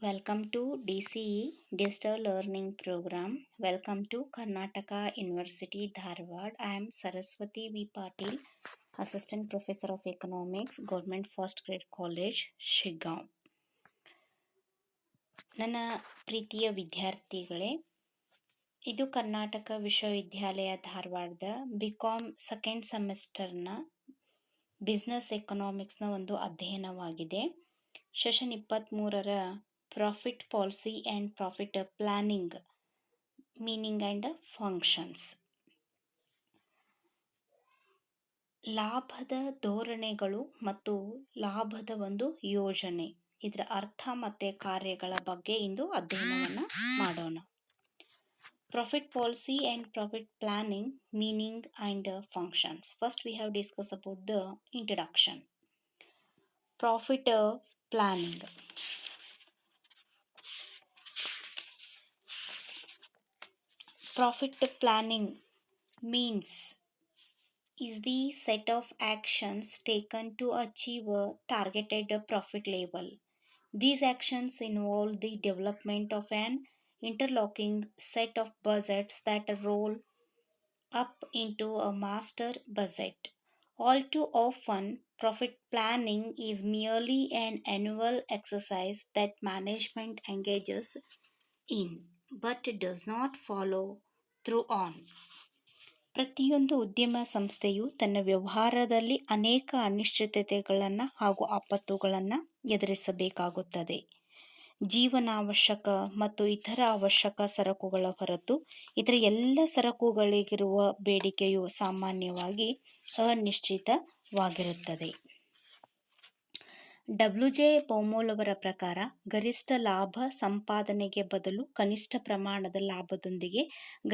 Welcome to DCE Digital Learning Program. Welcome to Karnataka University Dharwad. I am Saraswati V. Patil, Assistant Professor of Economics, Government First Grade College, Shigaon. ನನ್ನ ಪ್ರೀತಿಯ ವಿದ್ಯಾರ್ಥಿಗಳೇ, ಇದು ಕರ್ನಾಟಕ ವಿಶ್ವವಿದ್ಯಾಲಯ ಧಾರವಾಡದ B Com second ಸೆಮಿಸ್ಟರ್ನ business ಎಕನಾಮಿಕ್ಸ್ನ ಒಂದು ಅಧ್ಯಯನವಾಗಿದೆ. ಸೆಷನ್ 23ರ profit policy and profit planning meaning and functions. ಲಾಭದ ಧೋರಣೆಗಳು ಮತ್ತು ಲಾಭದ ಒಂದು ಯೋಜನೆ, ಇದರ ಅರ್ಥ ಮತ್ತು ಕಾರ್ಯಗಳ ಬಗ್ಗೆ ಇಂದು ಅಧ್ಯಯನವನ್ನು ಮಾಡೋಣ. Profit policy and profit planning, meaning and functions. First we have discussed about the introduction. Profit planning. Profit planning means is the set of actions taken to achieve a targeted profit level. These actions involve the development of an interlocking set of budgets that roll up into a master budget. All too often, profit planning is merely an annual exercise that management engages in, but does not follow through on. ಪ್ರತಿಯೊಂದು ಉದ್ಯಮ ಸಂಸ್ಥೆಯು ತನ್ನ ವ್ಯವಹಾರದಲ್ಲಿ ಅನೇಕ ಅನಿಶ್ಚಿತತೆಗಳನ್ನು ಹಾಗೂ ಆಪತ್ತುಗಳನ್ನು ಎದುರಿಸಬೇಕಾಗುತ್ತದೆ. ಜೀವನಾವಶ್ಯಕ ಮತ್ತು ಇತರ ಅವಶ್ಯಕ ಸರಕುಗಳ ಹೊರತು ಇತರ ಎಲ್ಲ ಸರಕುಗಳಿಗಿರುವ ಬೇಡಿಕೆಯು ಸಾಮಾನ್ಯವಾಗಿ ಅನಿಶ್ಚಿತವಾಗಿರುತ್ತದೆ. ಡಬ್ಲ್ಯೂ.ಜೆ. ಪೌಮೋಲ್ ಅವರ ಪ್ರಕಾರ ಗರಿಷ್ಠ ಲಾಭ ಸಂಪಾದನೆಗೆ ಬದಲು ಕನಿಷ್ಠ ಪ್ರಮಾಣದ ಲಾಭದೊಂದಿಗೆ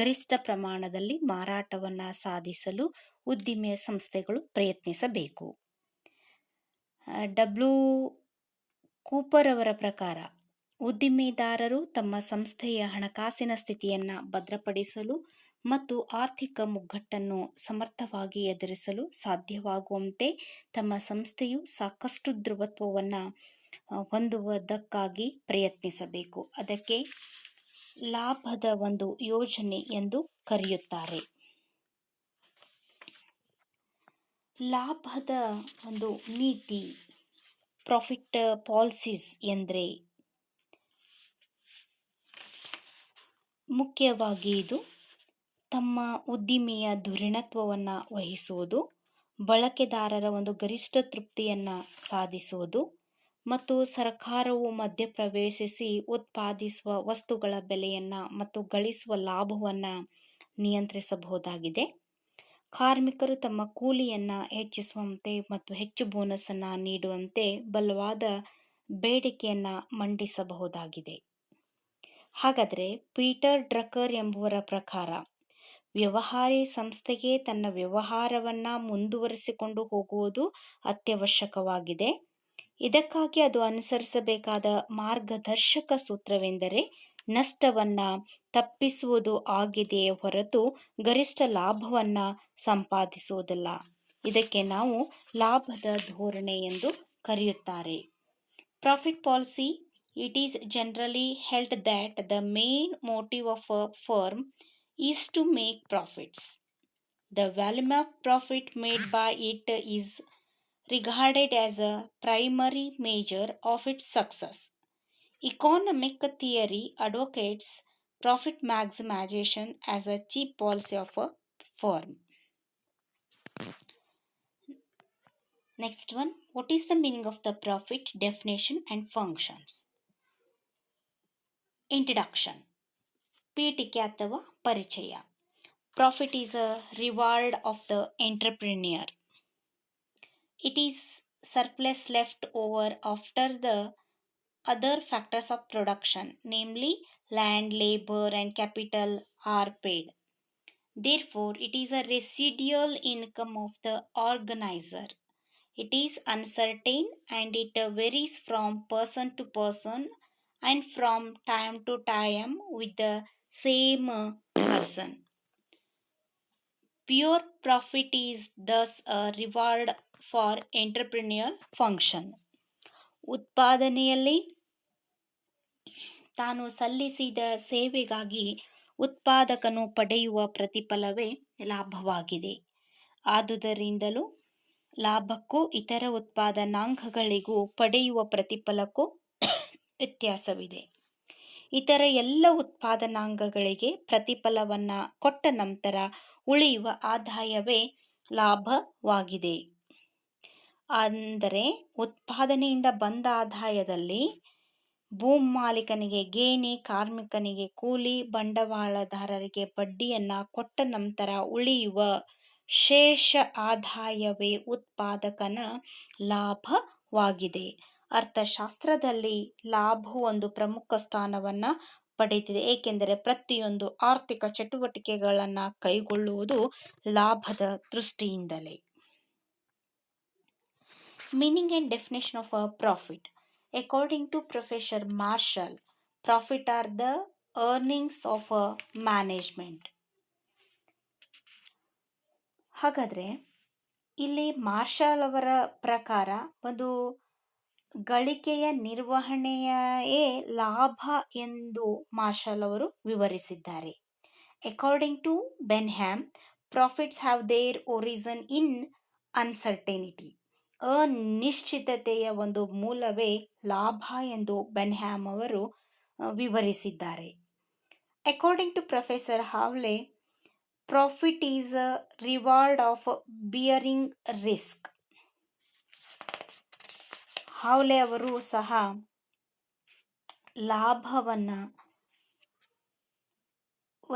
ಗರಿಷ್ಠ ಪ್ರಮಾಣದಲ್ಲಿ ಮಾರಾಟವನ್ನು ಸಾಧಿಸಲು ಉದ್ದಿಮೆ ಸಂಸ್ಥೆಗಳು ಪ್ರಯತ್ನಿಸಬೇಕು. ಡಬ್ಲ್ಯೂ. ಕೂಪರ್ ಅವರ ಪ್ರಕಾರ ಉದ್ದಿಮೆದಾರರು ತಮ್ಮ ಸಂಸ್ಥೆಯ ಹಣಕಾಸಿನ ಸ್ಥಿತಿಯನ್ನು ಭದ್ರಪಡಿಸಲು ಮತ್ತು ಆರ್ಥಿಕ ಮುಗ್ಗಟ್ಟನ್ನು ಸಮರ್ಥವಾಗಿ ಎದುರಿಸಲು ಸಾಧ್ಯವಾಗುವಂತೆ ತಮ್ಮ ಸಂಸ್ಥೆಯು ಸಾಕಷ್ಟು ದೃಢತ್ವವನ್ನು ಹೊಂದುವುದಕ್ಕಾಗಿ ಪ್ರಯತ್ನಿಸಬೇಕು. ಅದಕ್ಕೆ ಲಾಭದ ಒಂದು ಯೋಜನೆ ಎಂದು ಕರೆಯುತ್ತಾರೆ. ಲಾಭದ ಒಂದು ನೀತಿ, ಪ್ರಾಫಿಟ್ ಪಾಲಿಸೀಸ್ ಎಂದರೆ ಮುಖ್ಯವಾಗಿ ಇದು ತಮ್ಮ ಉದ್ದಿಮೆಯ ಧುರೀಣತ್ವವನ್ನು ವಹಿಸುವುದು, ಬಳಕೆದಾರರ ಒಂದು ಗರಿಷ್ಠ ತೃಪ್ತಿಯನ್ನು ಸಾಧಿಸುವುದು ಮತ್ತು ಸರ್ಕಾರವು ಮಧ್ಯಪ್ರವೇಶಿಸಿ ಉತ್ಪಾದಿಸುವ ವಸ್ತುಗಳ ಬೆಲೆಯನ್ನು ಮತ್ತು ಗಳಿಸುವ ಲಾಭವನ್ನು ನಿಯಂತ್ರಿಸಬಹುದಾಗಿದೆ. ಕಾರ್ಮಿಕರು ತಮ್ಮ ಕೂಲಿಯನ್ನು ಹೆಚ್ಚಿಸುವಂತೆ ಮತ್ತು ಹೆಚ್ಚು ಬೋನಸನ್ನು ನೀಡುವಂತೆ ಬಲವಾದ ಬೇಡಿಕೆಯನ್ನು ಮಂಡಿಸಬಹುದಾಗಿದೆ. ಹಾಗಾದರೆ ಪೀಟರ್ ಡ್ರಕರ್ ಎಂಬುವರ ಪ್ರಕಾರ ವ್ಯವಹಾರಿ ಸಂಸ್ಥೆಗೆ ತನ್ನ ವ್ಯವಹಾರವನ್ನು ಮುಂದುವರಿಸಿಕೊಂಡು ಹೋಗುವುದು ಅತ್ಯವಶ್ಯಕವಾಗಿದೆ. ಇದಕ್ಕಾಗಿ ಅದು ಅನುಸರಿಸಬೇಕಾದ ಮಾರ್ಗದರ್ಶಕ ಸೂತ್ರವೆಂದರೆ ನಷ್ಟವನ್ನು ತಪ್ಪಿಸುವುದು ಆಗಿದೆಯೇ ಹೊರತು ಗರಿಷ್ಠ ಲಾಭವನ್ನು ಸಂಪಾದಿಸುವುದಿಲ್ಲ. ಇದಕ್ಕೆ ನಾವು ಲಾಭದ ಧೋರಣೆ ಎಂದು ಕರೆಯುತ್ತಾರೆ. Profit policy. It is generally held that the main motive of a firm is to make profits. The volume of profit made by it is regarded as a primary measure of its success. Economic theory advocates profit maximization as a chief policy of a firm. Next one, what is the meaning of the profit? Definition and functions. Introduction. ಪೀಠಿಕೆ ಅಥವಾ ಪರಿಚಯ. Profit is a reward of the entrepreneur. It is surplus left over after the other factors of production, namely land, labor, and capital are paid. Therefore, it is a residual income of the organizer. It is uncertain and it varies from person to person and from time to time with the same person. Pure profit is thus a reward for entrepreneurial function. ಉತ್ಪಾದನೆಯಲ್ಲಿ ತಾನು ಸಲ್ಲಿಸಿದ ಸೇವೆಗಾಗಿ ಉತ್ಪಾದಕನು ಪಡೆಯುವ ಪ್ರತಿಫಲವೇ ಲಾಭವಾಗಿದೆ. ಆದುದರಿಂದಲೂ ಲಾಭಕ್ಕೂ ಇತರ ಉತ್ಪಾದನಾಂಗಗಳಿಗೂ ಪಡೆಯುವ ಪ್ರತಿಫಲಕ್ಕೂ ವ್ಯತ್ಯಾಸವಿದೆ. ಇತರ ಎಲ್ಲ ಉತ್ಪಾದನಾಂಗಗಳಿಗೆ ಪ್ರತಿಫಲವನ್ನು ಕೊಟ್ಟ ನಂತರ ಉಳಿಯುವ ಆದಾಯವೇ ಲಾಭವಾಗಿದೆ. ಅಂದರೆ ಉತ್ಪಾದನೆಯಿಂದ ಬಂದ ಆದಾಯದಲ್ಲಿ ಭೂಮಾಲೀಕನಿಗೆ ಗೇಣಿ, ಕಾರ್ಮಿಕನಿಗೆ ಕೂಲಿ, ಬಂಡವಾಳದಾರರಿಗೆ ಬಡ್ಡಿಯನ್ನು ಕೊಟ್ಟ ನಂತರ ಉಳಿಯುವ ಶೇಷ ಆದಾಯವೇ ಉತ್ಪಾದಕನ ಲಾಭವಾಗಿದೆ. ಅರ್ಥಶಾಸ್ತ್ರದಲ್ಲಿ ಲಾಭವು ಒಂದು ಪ್ರಮುಖ ಸ್ಥಾನವನ್ನು ಪಡೆದಿದೆ, ಏಕೆಂದರೆ ಪ್ರತಿಯೊಂದು ಆರ್ಥಿಕ ಚಟುವಟಿಕೆಗಳನ್ನು ಕೈಗೊಳ್ಳುವುದು ಲಾಭದ ದೃಷ್ಟಿಯಿಂದಲೇ. Meaning and definition of a profit. According to Professor Marshall, profit are the earnings of a management. ಹಾಗಾದರೆ ಇಲ್ಲಿ ಮಾರ್ಷಲ್ ಅವರ ಪ್ರಕಾರ ಒಂದು ಗಳಿಕೆಯ ನಿರ್ವಹಣೆಯೇ ಲಾಭ ಎಂದು ಮಾರ್ಷಲ್ ಅವರು ವಿವರಿಸಿದ್ದಾರೆ. According to Benham, profits have their origin in uncertainty. ಅನಿಶ್ಚಿತತೆಯ ಒಂದು ಮೂಲವೇ ಲಾಭ ಎಂದು ಬೆನ್ಹ್ಯಾಮ್ ಅವರು ವಿವರಿಸಿದ್ದಾರೆ. According to professor Hawley, profit is a reward of bearing risk. Hawley ಅವರು ಸಹ ಲಾಭವನ್ನು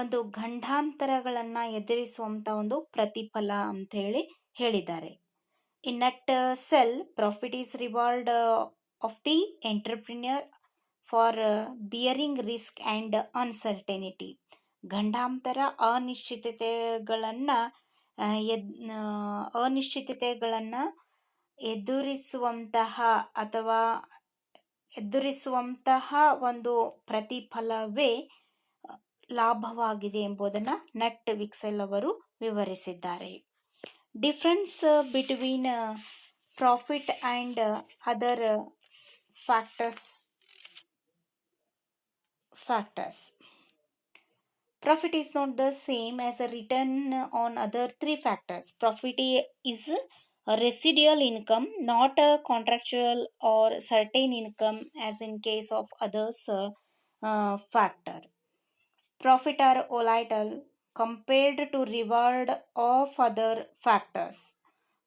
ಒಂದು ಗಂಡಾಂತರಗಳನ್ನು ಎದುರಿಸುವಂಥ ಒಂದು ಪ್ರತಿಫಲ ಅಂತ ಹೇಳಿದ್ದಾರೆ. In nutshell, profit is reward of the entrepreneur for bearing risk and uncertainty. ಗಂಡಾಂತರ ಅನಿಶ್ಚಿತತೆಗಳನ್ನು ಎದುರಿಸುವಂತಹ ಒಂದು ಪ್ರತಿಫಲವೇ ಲಾಭವಾಗಿದೆ ಎಂಬುದನ್ನು ನಟ್ ವಿಕ್ಸೆಲ್ ಅವರು ವಿವರಿಸಿದ್ದಾರೆ. Difference between profit and other factors. Profit is not the same as a return on other three factors. Profit is a residual income, not a contractual or certain income as in case of others factor. Profit are volatile compared to reward of other factors.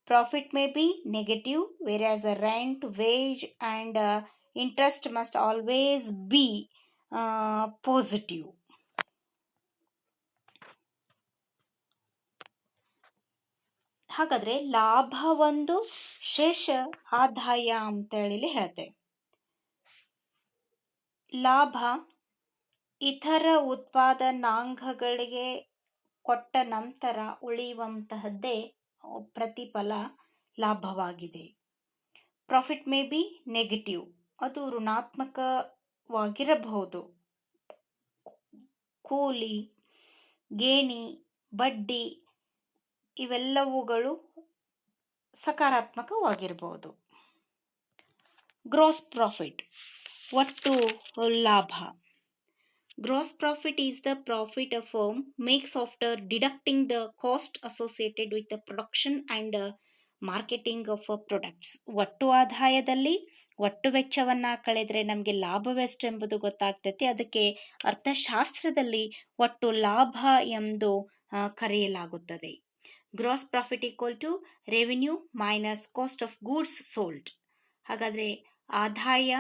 Profit may be negative, whereas rent, wage and interest must always be positive. ಹಾಗಾದರೆ ಲಾಭ ಒಂದು ಶೇಷ ಆದಾಯ ಅಂತೇಳಿ ಹೇಳ್ತೇವೆ. ಲಾಭ ಇತರ ಉತ್ಪಾದನಾಂಗಗಳಿಗೆ ಕೊಟ್ಟ ನಂತರ ಉಳಿಯುವಂತಹದ್ದೇ ಪ್ರತಿಫಲ ಲಾಭವಾಗಿದೆ. ಪ್ರಾಫಿಟ್ ಮೇ ಬಿ ನೆಗೆಟಿವ್, ಅದು ಋಣಾತ್ಮಕವಾಗಿರಬಹುದು. ಕೂಲಿ, ಗೇಣಿ, ಬಡ್ಡಿ ಇವೆಲ್ಲವುಗಳು ಸಕಾರಾತ್ಮಕವಾಗಿರಬಹುದು. ಗ್ರಾಸ್ ಪ್ರಾಫಿಟ್, ಒಟ್ಟು ಲಾಭ. Gross profit is the profit a firm makes after deducting the cost associated with the production and marketing of products. ಒಟ್ಟು ಆದಾಯದಲ್ಲಿ ಒಟ್ಟು ವೆಚ್ಚವನ್ನು ಕಳೆದರೆ ನಮಗೆ ಲಾಭವೆಷ್ಟು ಎಂಬುದು ಗೊತ್ತಾಗ್ತೈತಿ. ಅದಕ್ಕೆ ಅರ್ಥಶಾಸ್ತ್ರದಲ್ಲಿ ಒಟ್ಟು ಲಾಭ ಎಂದು ಕರೆಯಲಾಗುತ್ತದೆ. Gross profit equal to revenue minus cost of goods sold. ಹಾಗಾದರೆ ಆದಾಯ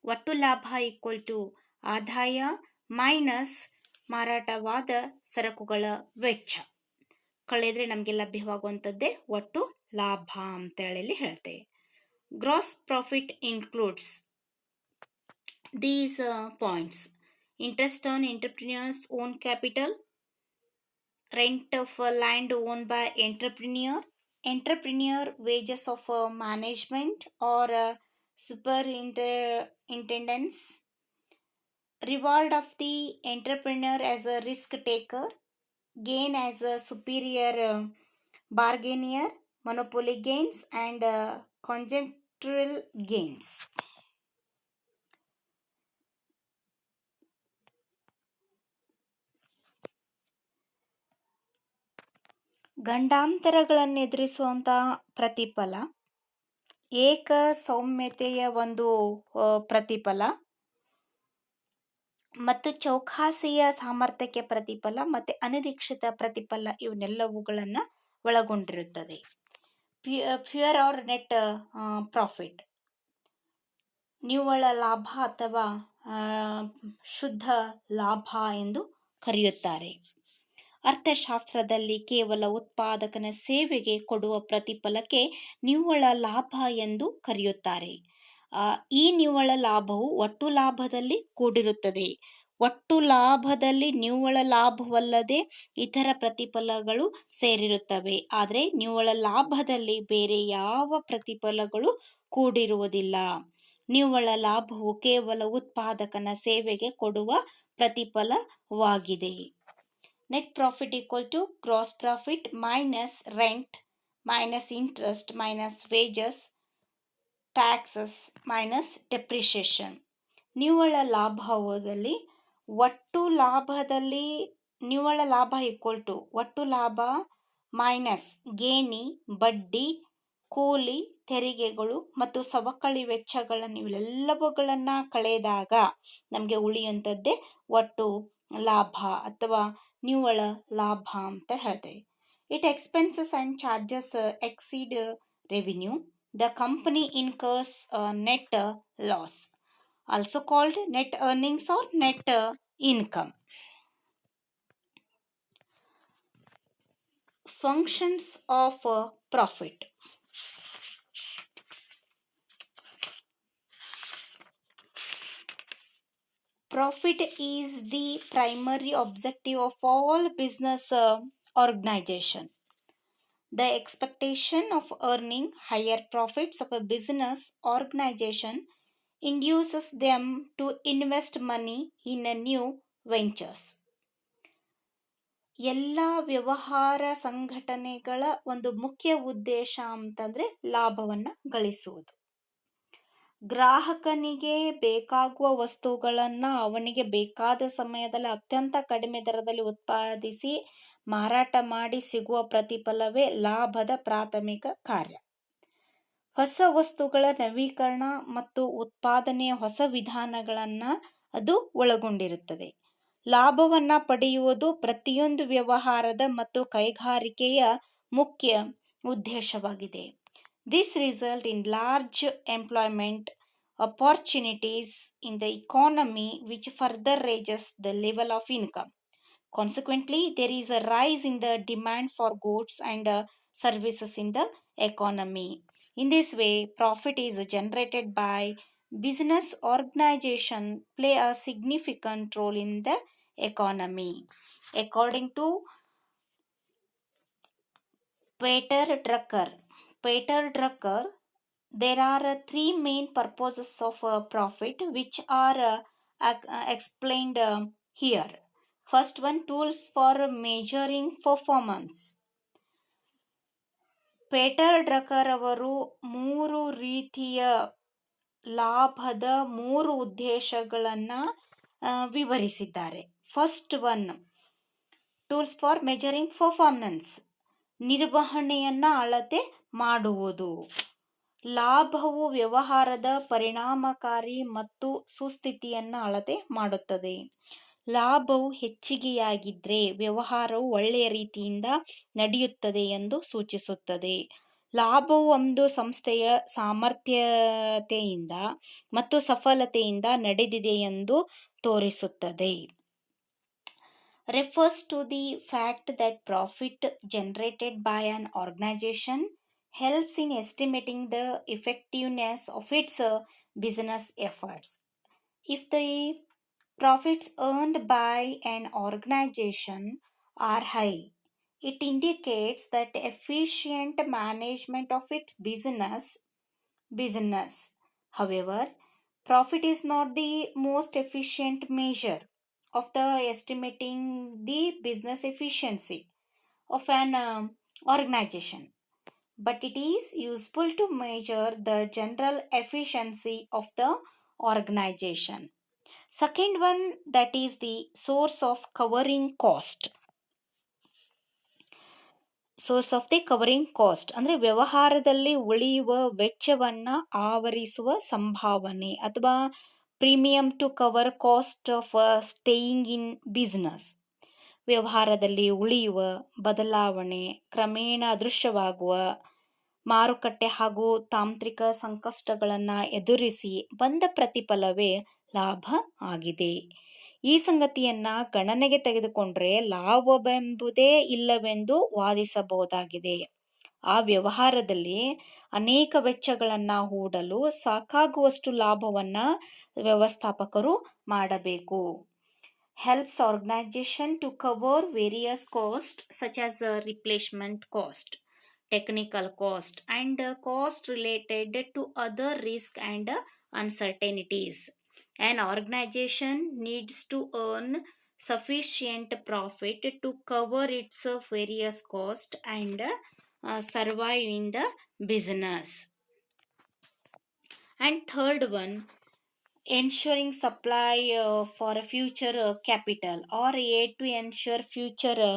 ಒಟ್ಟು ಲಾಭ ಈಕ್ವಲ್ ಟು ಆದಾಯ ಮೈನಸ್ ಮಾರಾಟವಾದ ಸರಕುಗಳ ವೆಚ್ಚ ಕಳೆದರೆ ನಮಗೆ ಲಭ್ಯವಾಗುವಂಥದ್ದೇ ಒಟ್ಟು ಲಾಭ ಅಂತೇಳಿ ಹೇಳ್ತೇವೆ. Gross profit includes these points: interest on entrepreneurs own capital, rent of land own by entrepreneur wages of management or superintendents, reward of the entrepreneur as a risk taker, gain as a superior bargainer, monopoly gains and conjunctural gains. ಗಂಡಾಂತರಗಳನ್ನು ಎದುರಿಸುವಂತಹ ಪ್ರತಿಫಲ, ಏಕ ಸೌಮ್ಯತೆಯ ಒಂದು ಪ್ರತಿಫಲ, ಮತ್ತು ಚೌಕಾಸಿಯ ಸಾಮರ್ಥ್ಯಕ್ಕೆ ಪ್ರತಿಫಲ, ಮತ್ತೆ ಅನಿರೀಕ್ಷಿತ ಪ್ರತಿಫಲ, ಇವನ್ನೆಲ್ಲವುಗಳನ್ನ ಒಳಗೊಂಡಿರುತ್ತದೆ. ಪ್ಯೂರ್ ಆರ್ ನೆಟ್ ಪ್ರಾಫಿಟ್, ನಿವ್ವಳ ಲಾಭ ಅಥವಾ ಶುದ್ಧ ಲಾಭ ಎಂದು ಕರೆಯುತ್ತಾರೆ. ಅರ್ಥಶಾಸ್ತ್ರದಲ್ಲಿ ಕೇವಲ ಉತ್ಪಾದಕನ ಸೇವೆಗೆ ಕೊಡುವ ಪ್ರತಿಫಲಕ್ಕೆ ನಿವ್ವಳ ಲಾಭ ಎಂದು ಕರೆಯುತ್ತಾರೆ. ಈ ನಿವ್ವಳ ಲಾಭವು ಒಟ್ಟು ಲಾಭದಲ್ಲಿ ಕೂಡಿರುತ್ತದೆ. ಒಟ್ಟು ಲಾಭದಲ್ಲಿ ನಿವ್ವಳ ಲಾಭವಲ್ಲದೆ ಇತರ ಪ್ರತಿಫಲಗಳು ಸೇರಿರುತ್ತವೆ. ಆದರೆ ನಿವ್ವಳ ಲಾಭದಲ್ಲಿ ಬೇರೆ ಯಾವ ಪ್ರತಿಫಲಗಳು ಕೂಡಿರುವುದಿಲ್ಲ. ನಿವ್ವಳ ಲಾಭವು ಕೇವಲ ಉತ್ಪಾದಕನ ಸೇವೆಗೆ ಕೊಡುವ ಪ್ರತಿಫಲವಾಗಿದೆ. Net profit equal to gross profit minus rent minus interest minus wages taxes minus depreciation. ನಿವ್ವಳ ಲಾಭದಲ್ಲಿ ನಿವ್ವಳ ಲಾಭ ಈಕ್ವಲ್ ಟು ಒಟ್ಟು ಲಾಭ ಮೈನಸ್ ಗೇಣಿ, ಬಡ್ಡಿ, ಕೂಲಿ, ತೆರಿಗೆಗಳು ಮತ್ತು ಸವಕಳಿ ವೆಚ್ಚಗಳನ್ನು ಇವೆಲ್ಲವುಗಳನ್ನು ಕಳೆದಾಗ ನಮಗೆ ಉಳಿಯುವಂಥದ್ದೇ ಒಟ್ಟು ಲಾಭ ಅಥವಾ ನಿವ್ವಳ ಲಾಭ ಅಂತ ಹೇಳ್ತೇವೆ. It expenses and charges exceed revenue, the company incurs net loss, also called net earnings or net income. Functions of profit. Profit is the primary objective of all business organization. The expectation of earning higher profits of a business organization induces them to invest money in a new ventures. ಎಲ್ಲ ವ್ಯವಹಾರ ಸಂಘಟನೆಗಳ ಒಂದು ಮುಖ್ಯ ಉದ್ದೇಶ ಅಂತಂದ್ರೆ ಲಾಭವನ್ನು ಗಳಿಸುವುದು. ಗ್ರಾಹಕನಿಗೆ ಬೇಕಾಗುವ ವಸ್ತುಗಳನ್ನು ಅವನಿಗೆ ಬೇಕಾದ ಸಮಯದಲ್ಲಿ ಅತ್ಯಂತ ಕಡಿಮೆ ದರದಲ್ಲಿ ಉತ್ಪಾದಿಸಿ ಮಾರಾಟ ಮಾಡಿ ಸಿಗುವ ಪ್ರತಿಫಲವೇ ಲಾಭದ ಪ್ರಾಥಮಿಕ ಕಾರ್ಯ. ಹೊಸ ವಸ್ತುಗಳ ನವೀಕರಣ ಮತ್ತು ಉತ್ಪಾದನೆಯ ಹೊಸ ವಿಧಾನಗಳನ್ನು ಅದು ಒಳಗೊಂಡಿರುತ್ತದೆ. ಲಾಭವನ್ನ ಪಡೆಯುವುದು ಪ್ರತಿಯೊಂದು ವ್ಯವಹಾರದ ಮತ್ತು ಕೈಗಾರಿಕೆಯ ಮುಖ್ಯ ಉದ್ದೇಶವಾಗಿದೆ. This result in large employment opportunities in the economy, which further raises the level of income. Consequently, there is a rise in the demand for goods and services in the economy. In this way, profit is generated by business organization play a significant role in the economy. According to Peter Drucker, there are three main purposes of profit which are explained here. First one, tools for measuring performance. Peter Drucker ಅವರು 3 ರೀತಿಯ ಲಾಭದ 3 ಉದ್ದೇಶಗಳನ್ನು ವಿವರಿಸಿದ್ದಾರೆ. First one, tools for measuring performance, ನಿರ್ವಹಣೆಯನ್ನ ಅಳತೆ ಮಾಡುವುದು. ಲಾಭವು ವ್ಯವಹಾರದ ಪರಿಣಾಮಕಾರಿ ಮತ್ತು ಸುಸ್ಥಿತಿಯನ್ನು ಅಳತೆ ಮಾಡುತ್ತದೆ. ಲಾಭವು ಹೆಚ್ಚಿಗೆಯಾಗಿದ್ದರೆ ವ್ಯವಹಾರವು ಒಳ್ಳೆಯ ರೀತಿಯಿಂದ ನಡೆಯುತ್ತದೆ ಎಂದು ಸೂಚಿಸುತ್ತದೆ. ಲಾಭವು ಒಂದು ಸಂಸ್ಥೆಯ ಸಾಮರ್ಥ್ಯತೆಯಿಂದ ಮತ್ತು ಸಫಲತೆಯಿಂದ ನಡೆದಿದೆ ಎಂದು ತೋರಿಸುತ್ತದೆ. Refers to the fact that profit generated by an organization helps in estimating the effectiveness of its business efforts. If the profits earned by an organization are high, it indicates that efficient management of its business. However, profit is not the most efficient measure of the estimating the business efficiency of an organization, but it is useful to measure the general efficiency of the organization. Second one, that is the source of covering cost. Source of the covering cost ಅಂದರೆ ವ್ಯವಹಾರದಲ್ಲಿ ಉಳಿಯುವ ವೆಚ್ಚವನ್ನ ಆವರಿಸುವ ಸಂಭಾವನೆ ಅಥವಾ premium to cover cost of staying in business. ವ್ಯವಹಾರದಲ್ಲಿ ಉಳಿಯುವ ಬದಲಾವಣೆ ಕ್ರಮೇಣ ಅದೃಶ್ಯವಾಗುವ ಮಾರುಕಟ್ಟೆ ಹಾಗೂ ತಾಂತ್ರಿಕ ಸಂಕಷ್ಟಗಳನ್ನು ಎದುರಿಸಿ ಬಂದ ಪ್ರತಿಫಲವೇ ಲಾಭ ಆಗಿದೆ. ಈ ಸಂಗತಿಯನ್ನ ಗಣನೆಗೆ ತೆಗೆದುಕೊಂಡ್ರೆ ಲಾಭವೆಂಬುದೇ ಇಲ್ಲವೆಂದು ವಾದಿಸಬಹುದಾಗಿದೆ. ಆ ವ್ಯವಹಾರದಲ್ಲಿ ಅನೇಕ ವೆಚ್ಚಗಳನ್ನು ಹೂಡಲು ಸಾಕಾಗುವಷ್ಟು ಲಾಭವನ್ನ ವ್ಯವಸ್ಥಾಪಕರು ಮಾಡಬೇಕು. Helps organization to cover various costs such as replacement cost, technical cost, and cost related to other risk and uncertainties. An organization needs to earn sufficient profit to cover its various costs and survive in the business. And third one, ensuring supply for a future capital or aid to ensure future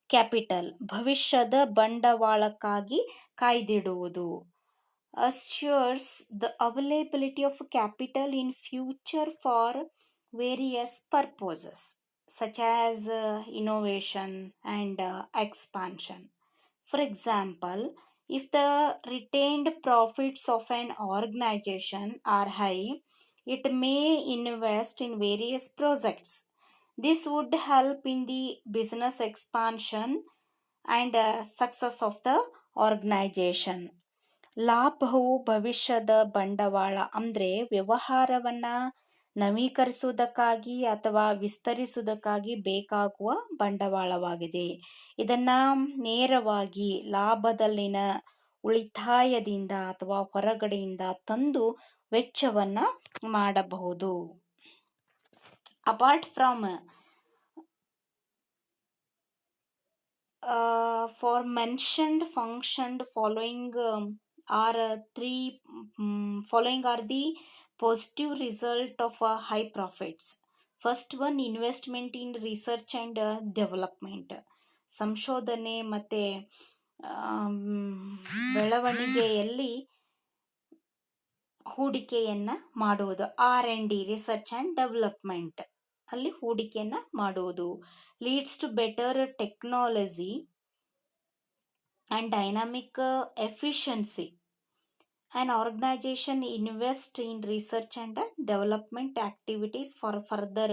capital, ಭವಿಷ್ಯದ ಬಂಡವಾಳಕ್ಕಾಗಿ ಕಾಯ್ದಿಡುವುದು. Assures the availability of capital in future for various purposes such as innovation and expansion. For example, if the retained profits of an organization are high, it may invest in various projects. This would help in the business expansion and success of the organization. ಲಾಭವು ಭವಿಷ್ಯದ ಬಂಡವಾಳ ಅಂದರೆ ವ್ಯವಹಾರವನ್ನ ನವೀಕರಿಸುವುದಕ್ಕಾಗಿ ಅಥವಾ ವಿಸ್ತರಿಸುವುದಕ್ಕಾಗಿ ಬೇಕಾಗುವ ಬಂಡವಾಳವಾಗಿದೆ. ಇದನ್ನ ನೇರವಾಗಿ ಲಾಭದಲ್ಲಿನ ಉಳಿತಾಯದಿಂದ ಅಥವಾ ಹೊರಗಡೆಯಿಂದ ತಂದು ವೆಚ್ಚವನ್ನ ಮಾಡಬಹುದು. Apart from for mentioned functioned following are the positive result of high profits. First one, investment in research and development. ಸಂಶೋಧನೆ ಮತ್ತೆ ಬೆಳವಣಿಗೆಯಲ್ಲಿ ಹೂಡಿಕೆಯನ್ನ ಮಾಡುವುದು. R&D, ರಿಸರ್ಚ್ ಅಂಡ್ ಡೆವಲಪ್ಮೆಂಟ್ ಅಲ್ಲಿ ಹೂಡಿಕೆಯನ್ನ ಮಾಡುವುದು. leads to better technology and dynamic efficiency. An organization invests in research and development activities for further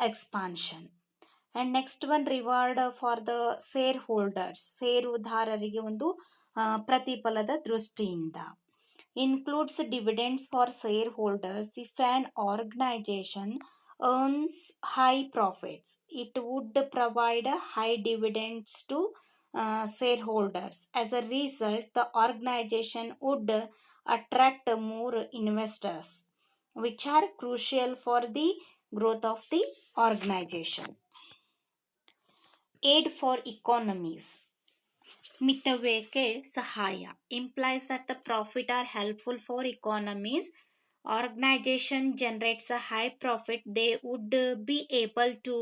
expansion. And next one, reward for the shareholders. ಷೇರುದಾರರಿಗೆ ಒಂದು ಪ್ರತಿಫಲದ ದೃಷ್ಟಿಯಿಂದ includes dividends for shareholders. If an organization earns high profits, it would provide high dividends to shareholders. As a result, the organization would attract more investors, which are crucial for the growth of the organization. Aid for economies. ಮಿತವ್ಯಯಕ್ಕೆ ಸಹಾಯ implies that the profit are helpful for economies. Organization generates a high profit, they would be able to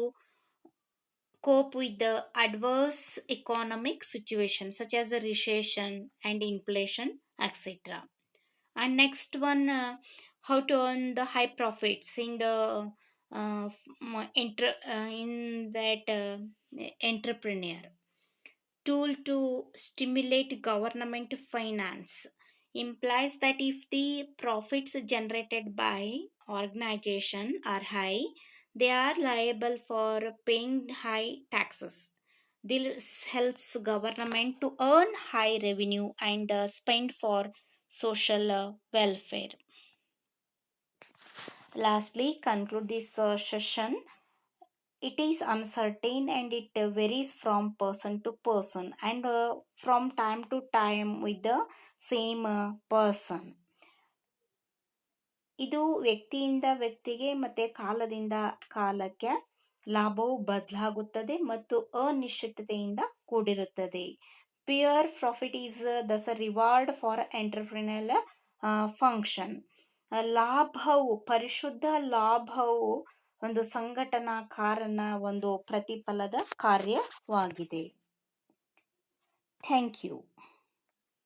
cope with the adverse economic situation such as a recession and inflation, etc. And next one, how to earn the high profits in the entrepreneur. Tool to stimulate government finance implies that if the profits generated by organization are high, they are liable for paying high taxes. This helps government to earn high revenue and spend for social welfare. Lastly, conclude this session. It is uncertain and it varies from person to person and from time to time with the same person. ಇದು ವ್ಯಕ್ತಿಯಿಂದ ವ್ಯಕ್ತಿಗೆ ಮತ್ತೆ ಕಾಲದಿಂದ ಕಾಲಕ್ಕೆ ಲಾಭವು ಬದಲಾಗುತ್ತದೆ ಮತ್ತು ಅನಿಶ್ಚಿತತೆಯಿಂದ ಕೂಡಿರುತ್ತದೆ. Pure profit is thus a reward for entrepreneurial function. ಲಾಭವು, ಪರಿಶುದ್ಧ ಲಾಭವು ಒಂದು ಸಂಘಟನಾ ಕಾರಣ ಒಂದು ಪ್ರತಿಫಲದ ಕಾರ್ಯವಾಗಿದೆ. Thank you.